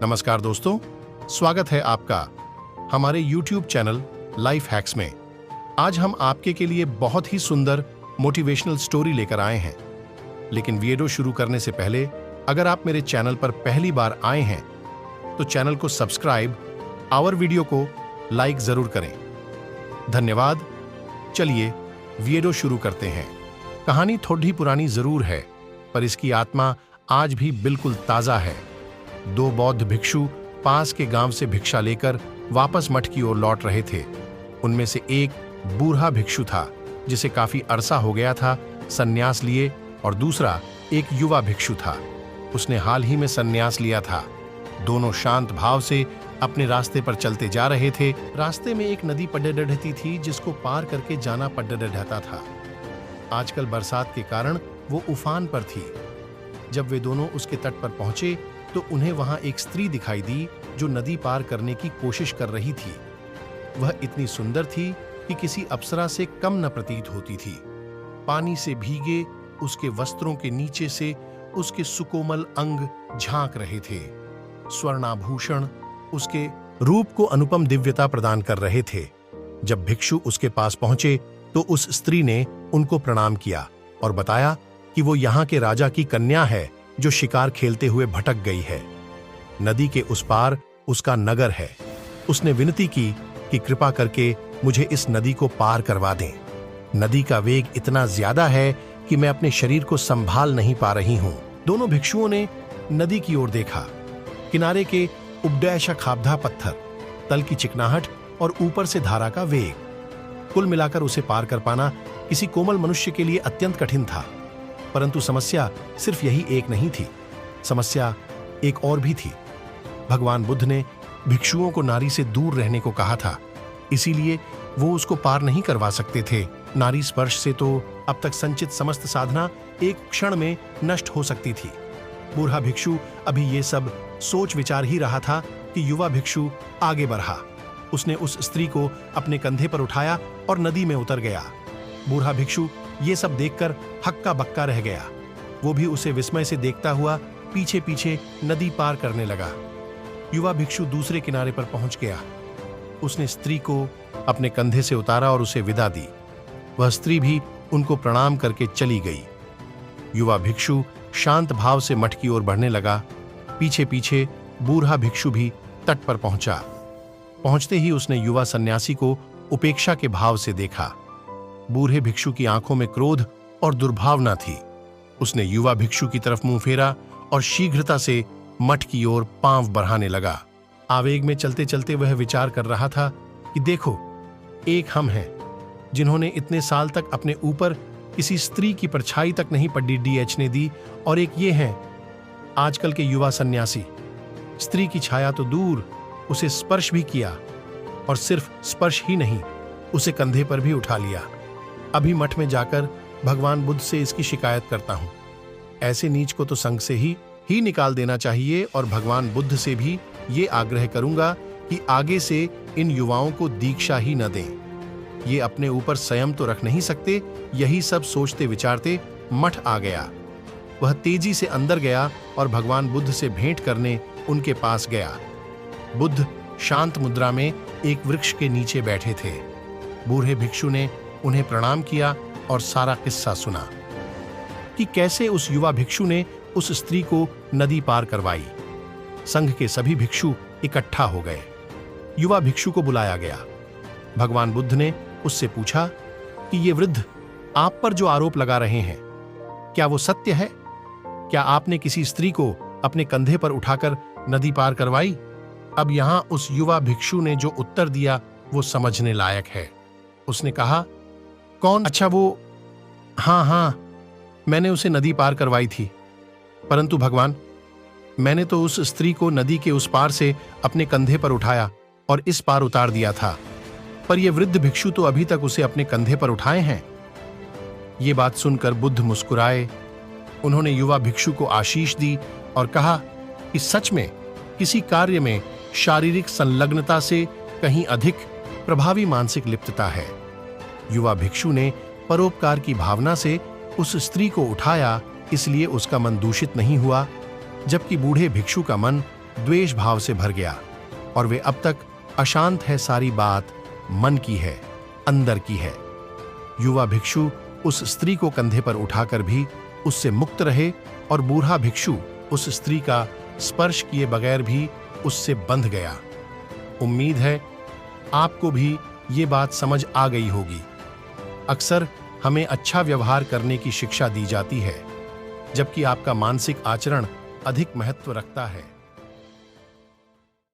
नमस्कार दोस्तों, स्वागत है आपका हमारे YouTube चैनल लाइफ हैक्स में। आज हम आपके के लिए बहुत ही सुंदर मोटिवेशनल स्टोरी लेकर आए हैं। लेकिन वीडियो शुरू करने से पहले अगर आप मेरे चैनल पर पहली बार आए हैं तो चैनल को सब्सक्राइब और वीडियो को लाइक जरूर करें। धन्यवाद। चलिए वीडियो शुरू करते हैं। कहानी थोड़ी पुरानी जरूर है, पर इसकी आत्मा आज भी बिल्कुल ताजा है। दो बौद्ध भिक्षु पास के गांव से भिक्षा लेकर वापस मठ की ओर लौट रहे थे। उनमें से एक बूढ़ा भिक्षु था जिसे काफी अरसा हो गया था संन्यास लिए, और दूसरा एक युवा भिक्षु था, उसने हाल ही में संन्यास लिया था। दोनों शांत भाव से अपने रास्ते पर चलते जा रहे थे। रास्ते में एक नदी पड़ती थी जिसको पार करके जाना पड़ता था। आजकल बरसात के कारण वो उफान पर थी। जब वे दोनों उसके तट पर पहुंचे तो उन्हें वहां एक स्त्री दिखाई दी जो नदी पार करने की कोशिश कर रही थी। वह इतनी सुंदर थी कि किसी अप्सरा से कम न प्रतीत होती थी। पानी से भीगे उसके वस्त्रों के नीचे से उसके सुकोमल अंग झांक रहे थे। स्वर्णाभूषण उसके रूप को अनुपम दिव्यता प्रदान कर रहे थे। जब भिक्षु उसके पास पहुंचे तो उस स्त्री ने उनको प्रणाम किया और बताया कि वो यहाँ के राजा की कन्या है जो शिकार खेलते हुए भटक गई है। नदी के उस पार उसका नगर है। उसने विनती की कि कृपा करके मुझे इस नदी को पार करवा दें। नदी का वेग इतना ज्यादा है कि मैं अपने शरीर को संभाल नहीं पा रही हूं। दोनों भिक्षुओं ने नदी की ओर देखा। किनारे के उपडैशा खाबधा पत्थर, तल की चिकनाहट और ऊपर से धारा का वेग, कुल मिलाकर उसे पार कर पाना किसी कोमल मनुष्य के लिए अत्यंत कठिन था। परंतु समस्या सिर्फ यही एक नहीं थी, समस्या एक और भी थी। भगवान बुद्ध ने भिक्षुओं को नारी से दूर रहने को कहा था, इसीलिए वो उसको पार नहीं करवा सकते थे। नारी स्पर्श से तो अब तक संचित समस्त साधना एक क्षण में नष्ट हो सकती थी। बूढ़ा भिक्षु अभी ये सब सोच विचार ही रहा था कि युवा भिक्षु आगे बढ़ा। उसने उस स्त्री को अपने कंधे पर उठाया और नदी में उतर गया। बूढ़ा भिक्षु ये सब देखकर हक्का बक्का रह गया। वो भी उसे विस्मय से देखता हुआ पीछे पीछे नदी पार करने लगा। युवा भिक्षु दूसरे किनारे पर पहुंच गया। उसने स्त्री को अपने कंधे से उतारा और उसे विदा दी। वह स्त्री भी उनको प्रणाम करके चली गई। युवा भिक्षु शांत भाव से मठ की ओर बढ़ने लगा। पीछे पीछे बूढ़ा भिक्षु भी तट पर पहुंचा। पहुंचते ही उसने युवा सन्यासी को उपेक्षा के भाव से देखा। बूढ़े भिक्षु की आंखों में क्रोध और दुर्भावना थी। उसने युवा भिक्षु की तरफ मुंह फेरा और शीघ्रता से मठ की ओर पांव बढ़ाने लगा। आवेग में चलते चलते वह विचार कर रहा था कि देखो, एक हम हैं जिन्होंने इतने साल तक अपने ऊपर किसी स्त्री की परछाई तक नहीं पड़ने दी, और एक ये हैं आजकल के युवा सन्यासी। स्त्री की छाया तो दूर, उसे स्पर्श भी किया, और सिर्फ स्पर्श ही नहीं, उसे कंधे पर भी उठा लिया। अभी मठ में जाकर भगवान बुद्ध से इसकी शिकायत करता हूं। ऐसे नीच को तो संघ से ही निकाल देना चाहिए, और भगवान बुद्ध से भी ये आग्रह करूंगा कि आगे से इन युवाओं को दीक्षा ही न दें। ये अपने ऊपर संयम तो रख नहीं सकते। यही सब सोचते विचारते मठ आ गया। वह तेजी से अंदर गया और भगवान बुद्ध से भेंट करने उनके पास गया। बुद्ध शांत मुद्रा में एक वृक्ष के नीचे बैठे थे। बूढ़े भिक्षु ने उन्हें प्रणाम किया और सारा किस्सा सुना कि कैसे उस युवा भिक्षु ने उस स्त्री को नदी पार करवाई। संघ के सभी भिक्षु इकट्ठा हो गए। युवा भिक्षु को बुलाया गया। भगवान बुद्ध ने उससे पूछा कि ये वृद्ध आप पर जो आरोप लगा रहे हैं, क्या वो सत्य है? क्या आपने किसी स्त्री को अपने कंधे पर उठाकर नदी पार करवाई? अब यहां उस युवा भिक्षु ने जो उत्तर दिया वो समझने लायक है। उसने कहा, कौन? अच्छा, वो, हाँ, मैंने उसे नदी पार करवाई थी। परंतु भगवान, मैंने तो उस स्त्री को नदी के उस पार से अपने कंधे पर उठाया और इस पार उतार दिया था, पर यह वृद्ध भिक्षु तो अभी तक उसे अपने कंधे पर उठाए हैं। ये बात सुनकर बुद्ध मुस्कुराए। उन्होंने युवा भिक्षु को आशीष दी और कहा कि सच में किसी कार्य में शारीरिक संलग्नता से कहीं अधिक प्रभावी मानसिक लिप्तता है। युवा भिक्षु ने परोपकार की भावना से उस स्त्री को उठाया, इसलिए उसका मन दूषित नहीं हुआ, जबकि बूढ़े भिक्षु का मन द्वेष भाव से भर गया और वे अब तक अशांत है, सारी बात मन की है, अंदर की है। युवा भिक्षु उस स्त्री को कंधे पर उठाकर भी उससे मुक्त रहे और बूढ़ा भिक्षु उस स्त्री का स्पर्श किए बगैर भी उससे बंध गया। उम्मीद है आपको भी ये बात समझ आ गई होगी। अक्सर हमें अच्छा व्यवहार करने की शिक्षा दी जाती है, जबकि आपका मानसिक आचरण अधिक महत्व रखता है।